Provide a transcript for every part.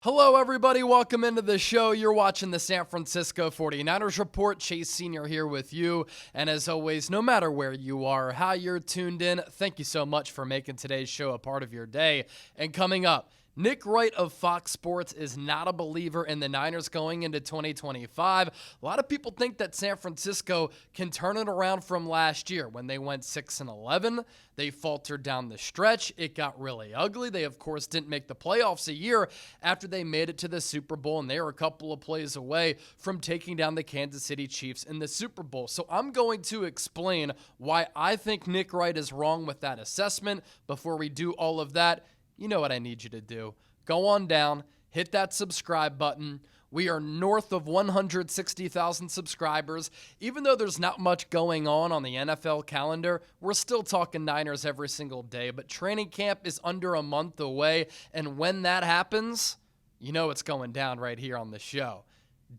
Hello, everybody. Welcome into the show. You're watching the San Francisco 49ers Report. Chase Sr. here with you. And as always, no matter where you are, how you're tuned in, thank you so much for making today's show a part of your day. And coming up, Nick Wright of Fox Sports is not a believer in the Niners going into 2025. A lot of people think that San Francisco can turn it around from last year when they went 6-11. They faltered down the stretch. It got really ugly. They, of course, didn't make the playoffs a year after they made it to the Super Bowl, and they were a couple of plays away from taking down the Kansas City Chiefs in the Super Bowl. So I'm going to explain why I think Nick Wright is wrong with that assessment. Before we do all of that, you know what I need you to do. Go on down, hit that subscribe button. We are north of 160,000 subscribers. Even though there's not much going on the NFL calendar, we're still talking Niners every single day. But training camp is under a month away, and when that happens, you know it's going down right here on the show.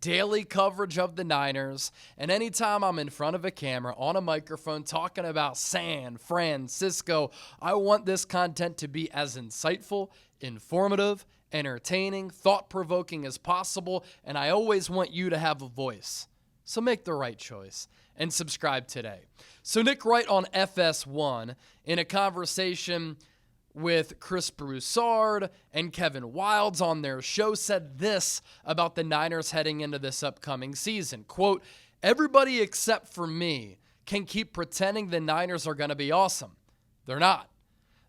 Daily coverage of the Niners, and anytime I'm in front of a camera on a microphone talking about San Francisco, I want this content to be as insightful, informative, entertaining, thought-provoking as possible, and I always want you to have a voice. So make the right choice and subscribe today. So Nick Wright on FS1 in a conversation with Chris Broussard and Kevin Wildes on their show said this about the Niners heading into this upcoming season. Quote, "Everybody except for me can keep pretending the Niners are going to be awesome. They're not.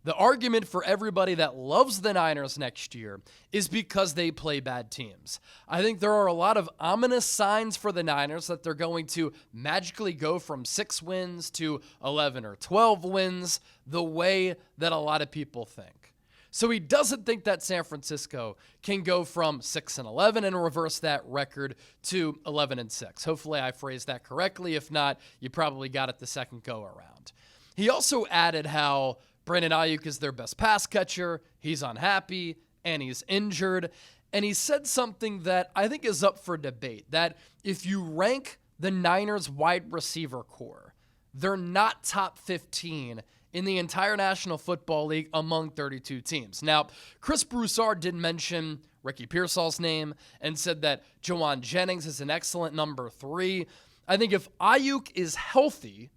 The argument for everybody that loves the Niners next year is because they play bad teams. I think there are a lot of ominous signs for the Niners that they're going to magically go from 6 wins to 11 or 12 wins the way that a lot of people think. So he doesn't think that San Francisco can go from 6-11 and reverse that record to 11-6. Hopefully I phrased that correctly. If not, you probably got it the second go around. He also added how Brandon Ayuk is their best pass catcher, he's unhappy, and he's injured. And he said something that I think is up for debate, that if you rank the Niners wide receiver core, they're not top 15 in the entire National Football League among 32 teams. Now, Chris Broussard did mention Ricky Pearsall's name and said that Jauan Jennings is an excellent number 3. I think if Ayuk is healthy,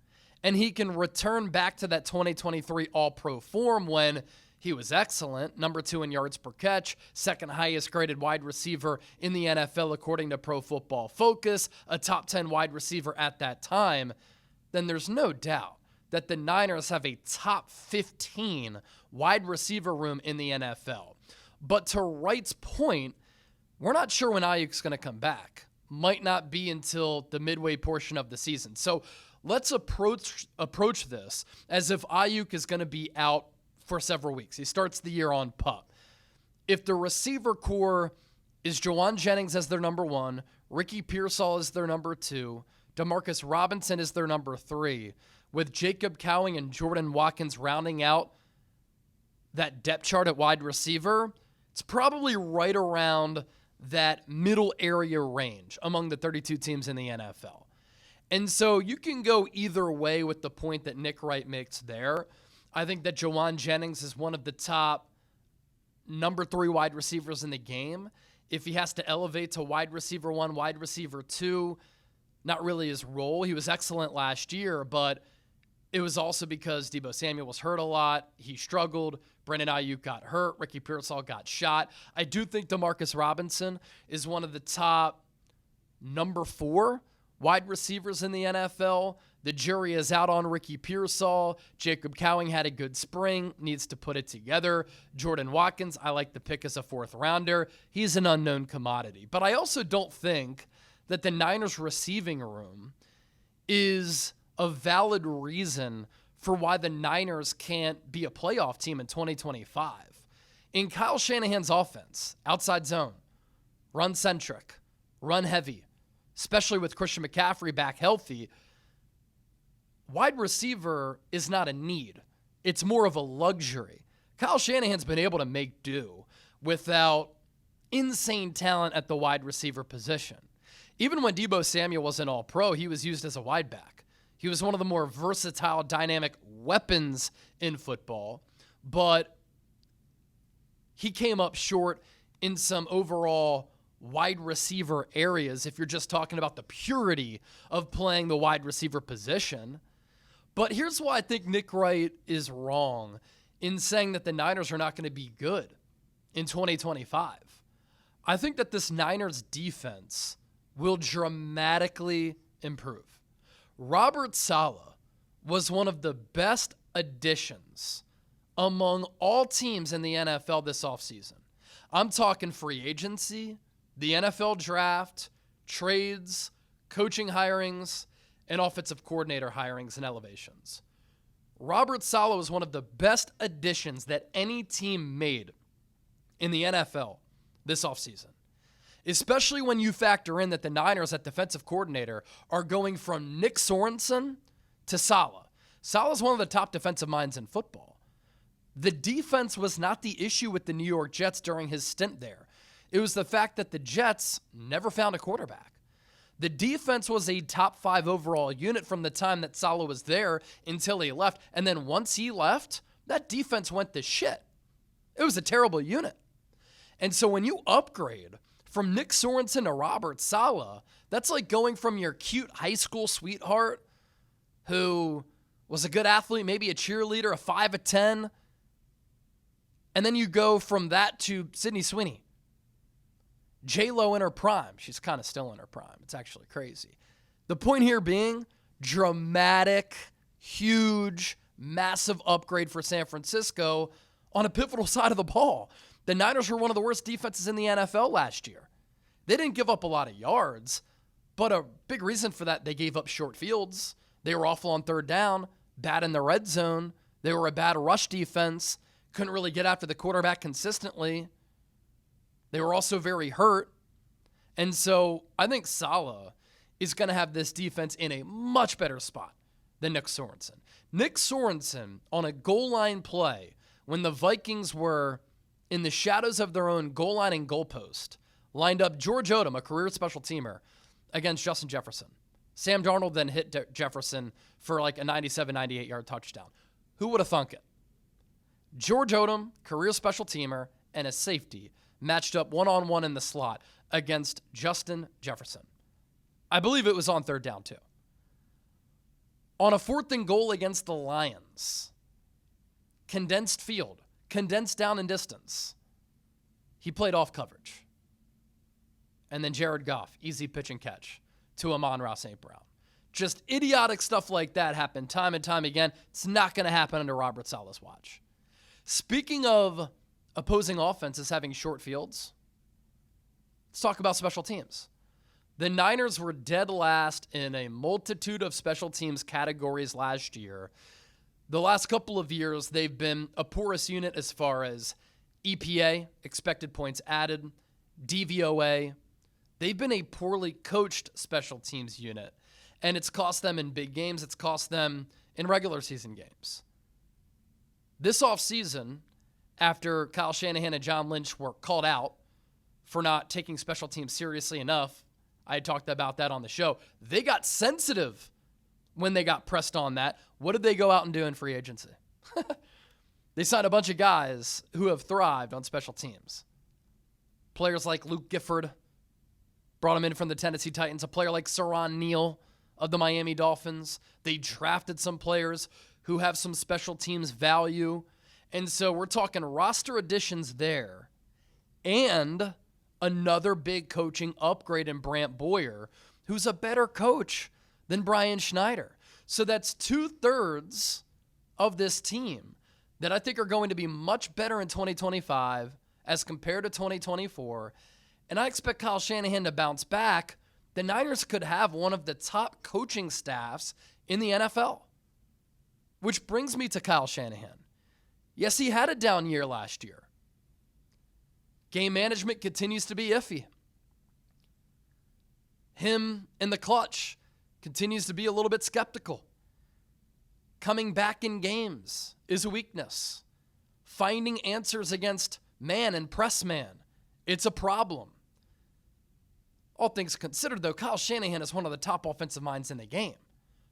and he can return back to that 2023 All-Pro form when he was excellent, number 2 in yards per catch, second highest graded wide receiver in the NFL according to Pro Football Focus, a top 10 wide receiver at that time, then there's no doubt that the Niners have a top 15 wide receiver room in the NFL. But to Wright's point, we're not sure when Ayuk's going to come back. Might not be until the midway portion of the season. So let's approach this as if Ayuk is going to be out for several weeks. He starts the year on PUP. If the receiver core is Jauan Jennings as their number 1, Ricky Pearsall is their number 2, Demarcus Robinson is their number 3, with Jacob Cowing and Jordan Watkins rounding out that depth chart at wide receiver, it's probably right around that middle area range among the 32 teams in the NFL. And so you can go either way with the point that Nick Wright makes there. I think that Jauan Jennings is one of the top number 3 wide receivers in the game. If he has to elevate to wide receiver 1, wide receiver 2, not really his role. He was excellent last year, but it was also because Deebo Samuel was hurt a lot. He struggled. Brandon Ayuk got hurt. Ricky Pearsall got shot. I do think Demarcus Robinson is one of the top number 4 wide receivers in the NFL. The jury is out on Ricky Pearsall. Jacob Cowing had a good spring, needs to put it together. Jordan Watkins, I like the pick as a 4th rounder. He's an unknown commodity. But I also don't think that the Niners receiving room is a valid reason for why the Niners can't be a playoff team in 2025. In Kyle Shanahan's offense, outside zone, run-centric, run-heavy, especially with Christian McCaffrey back healthy, wide receiver is not a need. It's more of a luxury. Kyle Shanahan's been able to make do without insane talent at the wide receiver position. Even when Deebo Samuel was an All-Pro, he was used as a wide back. He was one of the more versatile, dynamic weapons in football, but he came up short in some overall wide receiver areas if you're just talking about the purity of playing the wide receiver position. But here's why I think Nick Wright is wrong in saying that the Niners are not going to be good in 2025. I think that this Niners defense will dramatically improve. Robert Saleh was one of the best additions among all teams in the NFL this offseason. I'm talking free agency, the NFL draft, trades, coaching hirings, and offensive coordinator hirings and elevations. Robert Saleh was one of the best additions that any team made in the NFL this offseason, especially when you factor in that the Niners at defensive coordinator are going from Nick Sorensen to Saleh. Saleh is one of the top defensive minds in football. The defense was not the issue with the New York Jets during his stint there. It was the fact that the Jets never found a quarterback. The defense was a top 5 overall unit from the time that Saleh was there until he left. And then once he left, that defense went to shit. It was a terrible unit. And so when you upgrade from Nick Sorensen to Robert Saleh, that's like going from your cute high school sweetheart who was a good athlete, maybe a cheerleader, a 5'10", and then you go from that to Sydney Sweeney. J-Lo in her prime. She's kind of still in her prime. It's actually crazy. The point here being dramatic, huge, massive upgrade for San Francisco on a pivotal side of the ball. The Niners were one of the worst defenses in the NFL last year. They didn't give up a lot of yards, but a big reason for that, they gave up short fields. They were awful on third down, bad in the red zone. They were a bad rush defense, couldn't really get after the quarterback consistently. They were also very hurt. And so I think Saleh is going to have this defense in a much better spot than Nick Sorensen. Nick Sorensen on a goal line play when the Vikings were in the shadows of their own goal line and goalpost, lined up George Odom, a career special teamer, against Justin Jefferson. Sam Darnold then hit Jefferson for like a 97, 98-yard touchdown. Who would have thunk it? George Odom, career special teamer, and a safety matched up one-on-one in the slot against Justin Jefferson. I believe it was on third down, too. On a 4th and goal against the Lions, condensed field, condensed down in distance, he played off coverage. And then Jared Goff, easy pitch and catch to Amon-Ra St. Brown. Just idiotic stuff like that happened time and time again. It's not going to happen under Robert Saleh's watch. Speaking of opposing offenses having short fields, let's talk about special teams. The Niners were dead last in a multitude of special teams categories last year. The last couple of years, they've been a porous unit as far as EPA, expected points added, DVOA. They've been a poorly coached special teams unit, and it's cost them in big games. It's cost them in regular season games. This offseason, after Kyle Shanahan and John Lynch were called out for not taking special teams seriously enough, I had talked about that on the show. They got sensitive when they got pressed on that. What did they go out and do in free agency? They signed a bunch of guys who have thrived on special teams. Players like Luke Gifford, brought him in from the Tennessee Titans. A player like Saron Neal of the Miami Dolphins. They drafted some players who have some special teams value. And so we're talking roster additions there. And another big coaching upgrade in Brant Boyer, who's a better coach than Brian Schneider. So that's 2/3 of this team that I think are going to be much better in 2025 as compared to 2024. And I expect Kyle Shanahan to bounce back. The Niners could have one of the top coaching staffs in the NFL. Which brings me to Kyle Shanahan. Yes, he had a down year last year. Game management continues to be iffy. Him in the clutch continues to be a little bit skeptical. Coming back in games is a weakness. Finding answers against man and press man, it's a problem. All things considered, though, Kyle Shanahan is one of the top offensive minds in the game.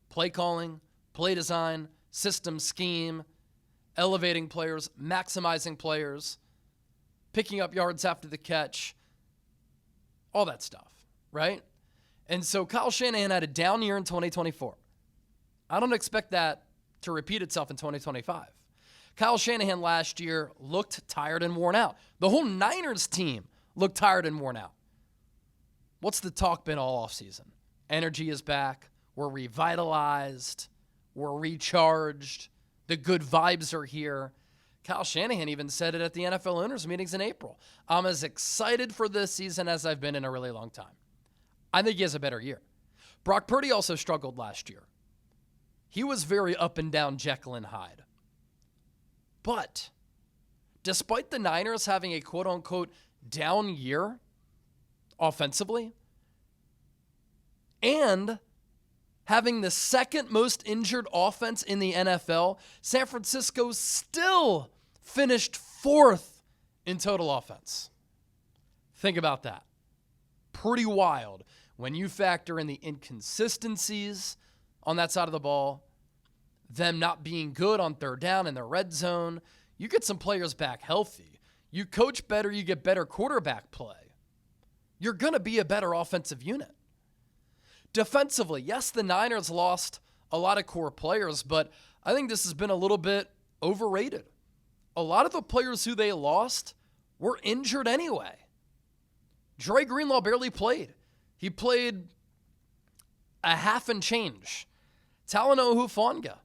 Play calling, play design, system scheme, elevating players, maximizing players. picking up yards after the catch, all that stuff, right? And so Kyle Shanahan had a down year in 2024. I don't expect that to repeat itself in 2025. Kyle Shanahan last year looked tired and worn out. The whole Niners team looked tired and worn out. What's the talk been all offseason? Energy is back. We're revitalized. We're recharged. The good vibes are here. Kyle Shanahan even said it at the NFL owners meetings in April. I'm as excited for this season as I've been in a really long time. I think he has a better year. Brock Purdy also struggled last year. He was very up and down Jekyll and Hyde. But despite the Niners having a quote-unquote down year offensively and having the second most injured offense in the NFL, San Francisco still finished fourth in total offense. Think about that. Pretty wild when you factor in the inconsistencies on that side of the ball, them not being good on third down in the red zone. You get some players back healthy. You coach better, you get better quarterback play. You're going to be a better offensive unit. Defensively, yes, the Niners lost a lot of core players, but I think this has been a little bit overrated. A lot of the players who they lost were injured anyway. Dre Greenlaw barely played. He played a half and change. Talanoa Hufanga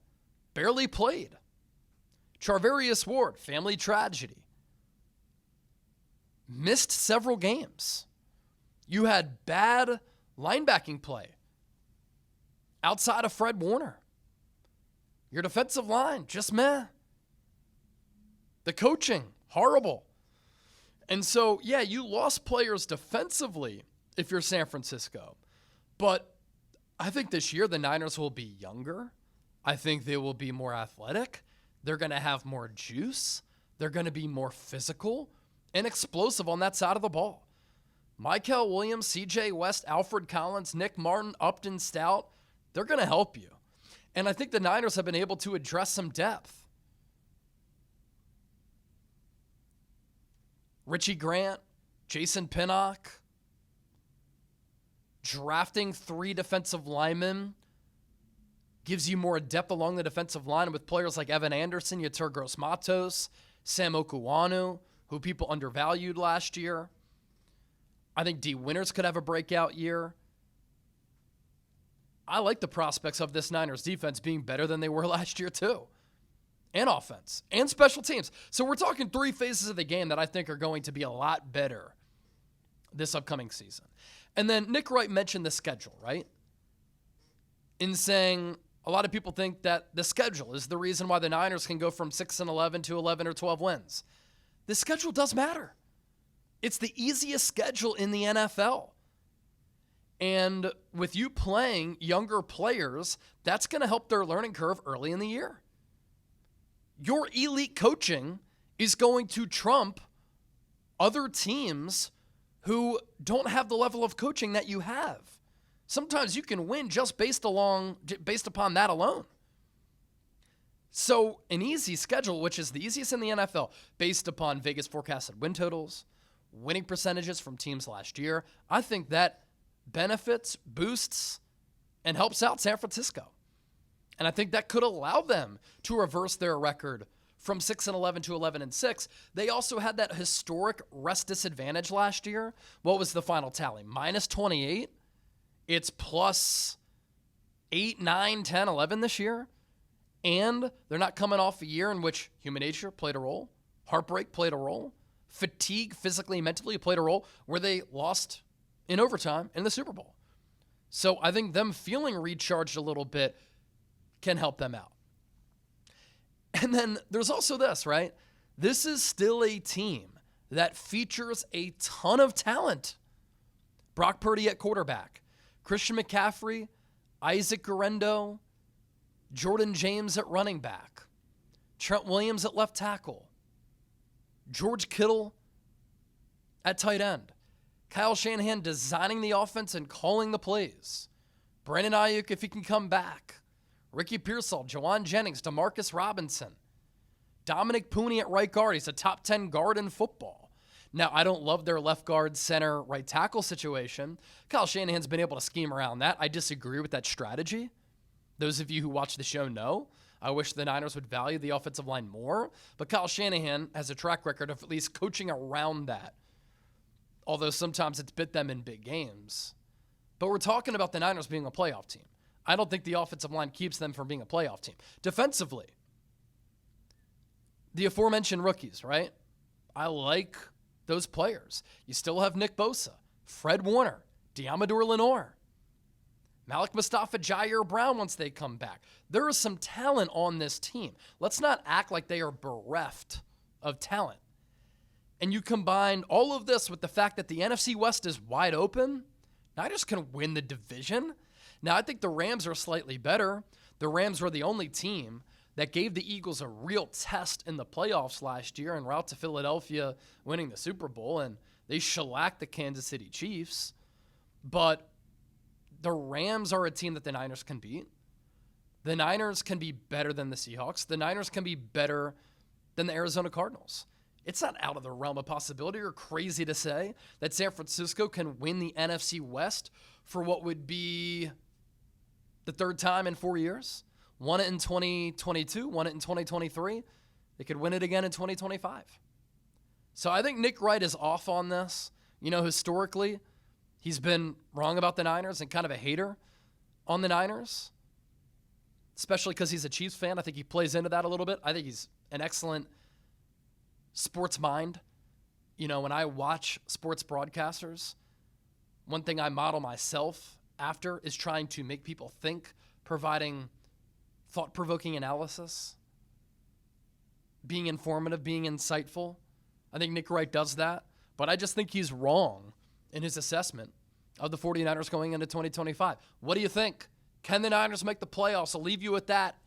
barely played. Charvarius Ward, family tragedy, missed several games. You had bad linebacking play outside of Fred Warner. Your defensive line, just meh. The coaching, horrible. And so, yeah, you lost players defensively if you're San Francisco. But I think this year the Niners will be younger. I think they will be more athletic. They're going to have more juice. They're going to be more physical and explosive on that side of the ball. Mykel Williams, CJ West, Alfred Collins, Nick Martin, Upton Stout, they're going to help you. And I think the Niners have been able to address some depth. Richie Grant, Jason Pinnock, drafting 3 defensive linemen gives you more depth along the defensive line with players like Evan Anderson, Yetur Gross-Matos, Sam Okuwanu, who people undervalued last year. I think D. Winters could have a breakout year. I like the prospects of this Niners defense being better than they were last year too. And offense, and special teams. So we're talking 3 phases of the game that I think are going to be a lot better this upcoming season. And then Nick Wright mentioned the schedule, right? In saying a lot of people think that the schedule is the reason why the Niners can go from 6-11 to 11 or 12 wins. The schedule does matter. It's the easiest schedule in the NFL. And with you playing younger players, that's going to help their learning curve early in the year. Your elite coaching is going to trump other teams who don't have the level of coaching that you have. Sometimes you can win just based upon that alone. So an easy schedule, which is the easiest in the NFL, based upon Vegas forecasted win totals, winning percentages from teams last year, I think that benefits, boosts, and helps out San Francisco. And I think that could allow them to reverse their record from 6-11 to 11-6. They also had that historic rest disadvantage last year. What was the final tally? -28. It's plus 8, 9, 10, 11 this year. And they're not coming off a year in which human nature played a role. Heartbreak played a role. Fatigue, physically and mentally, played a role where they lost in overtime in the Super Bowl. So I think them feeling recharged a little bit can help them out. And then there's also this, right? This is still a team that features a ton of talent. Brock Purdy at quarterback, Christian McCaffrey, Isaac Guerendo, Jordan James at running back, Trent Williams at left tackle, George Kittle at tight end, Kyle Shanahan designing the offense and calling the plays, Brandon Ayuk if he can come back, Ricky Pearsall, Jawan Jennings, Demarcus Robinson, Dominic Pooney at right guard. He's a top 10 guard in football. Now, I don't love their left guard, center, right tackle situation. Kyle Shanahan's been able to scheme around that. I disagree with that strategy. Those of you who watch the show know. I wish the Niners would value the offensive line more, but Kyle Shanahan has a track record of at least coaching around that, although sometimes it's bit them in big games. But we're talking about the Niners being a playoff team. I don't think the offensive line keeps them from being a playoff team. Defensively, the aforementioned rookies, right? I like those players. You still have Nick Bosa, Fred Warner, Deommodore Lenoir, Malik Mustafa, Jair Brown once they come back. There is some talent on this team. Let's not act like they are bereft of talent. And you combine all of this with the fact that the NFC West is wide open, Niners can win the division. Now, I think the Rams are slightly better. The Rams were the only team that gave the Eagles a real test in the playoffs last year en route to Philadelphia winning the Super Bowl, and they shellacked the Kansas City Chiefs. But the Rams are a team that the Niners can beat. The Niners can be better than the Seahawks. The Niners can be better than the Arizona Cardinals. It's not out of the realm of possibility or crazy to say that San Francisco can win the NFC West for what would be the third time in 4 years. Won it in 2022, won it in 2023. They could win it again in 2025. So I think Nick Wright is off on this. You know, historically, he's been wrong about the Niners and kind of a hater on the Niners, especially because he's a Chiefs fan. I think he plays into that a little bit. I think he's an excellent sports mind. You know, when I watch sports broadcasters, one thing I model myself after is trying to make people think, providing thought-provoking analysis, being informative, being insightful. I think Nick Wright does that, but I just think he's wrong in his assessment of the 49ers going into 2025. What do you think? Can the Niners make the playoffs? I'll leave you with that.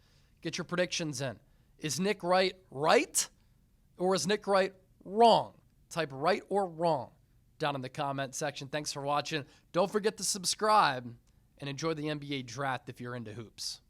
Get your predictions in. Is Nick Wright right, or is Nick Wright wrong? Type right or wrong down in the comment section. Thanks for watching. Don't forget to subscribe and enjoy the NBA draft if you're into hoops.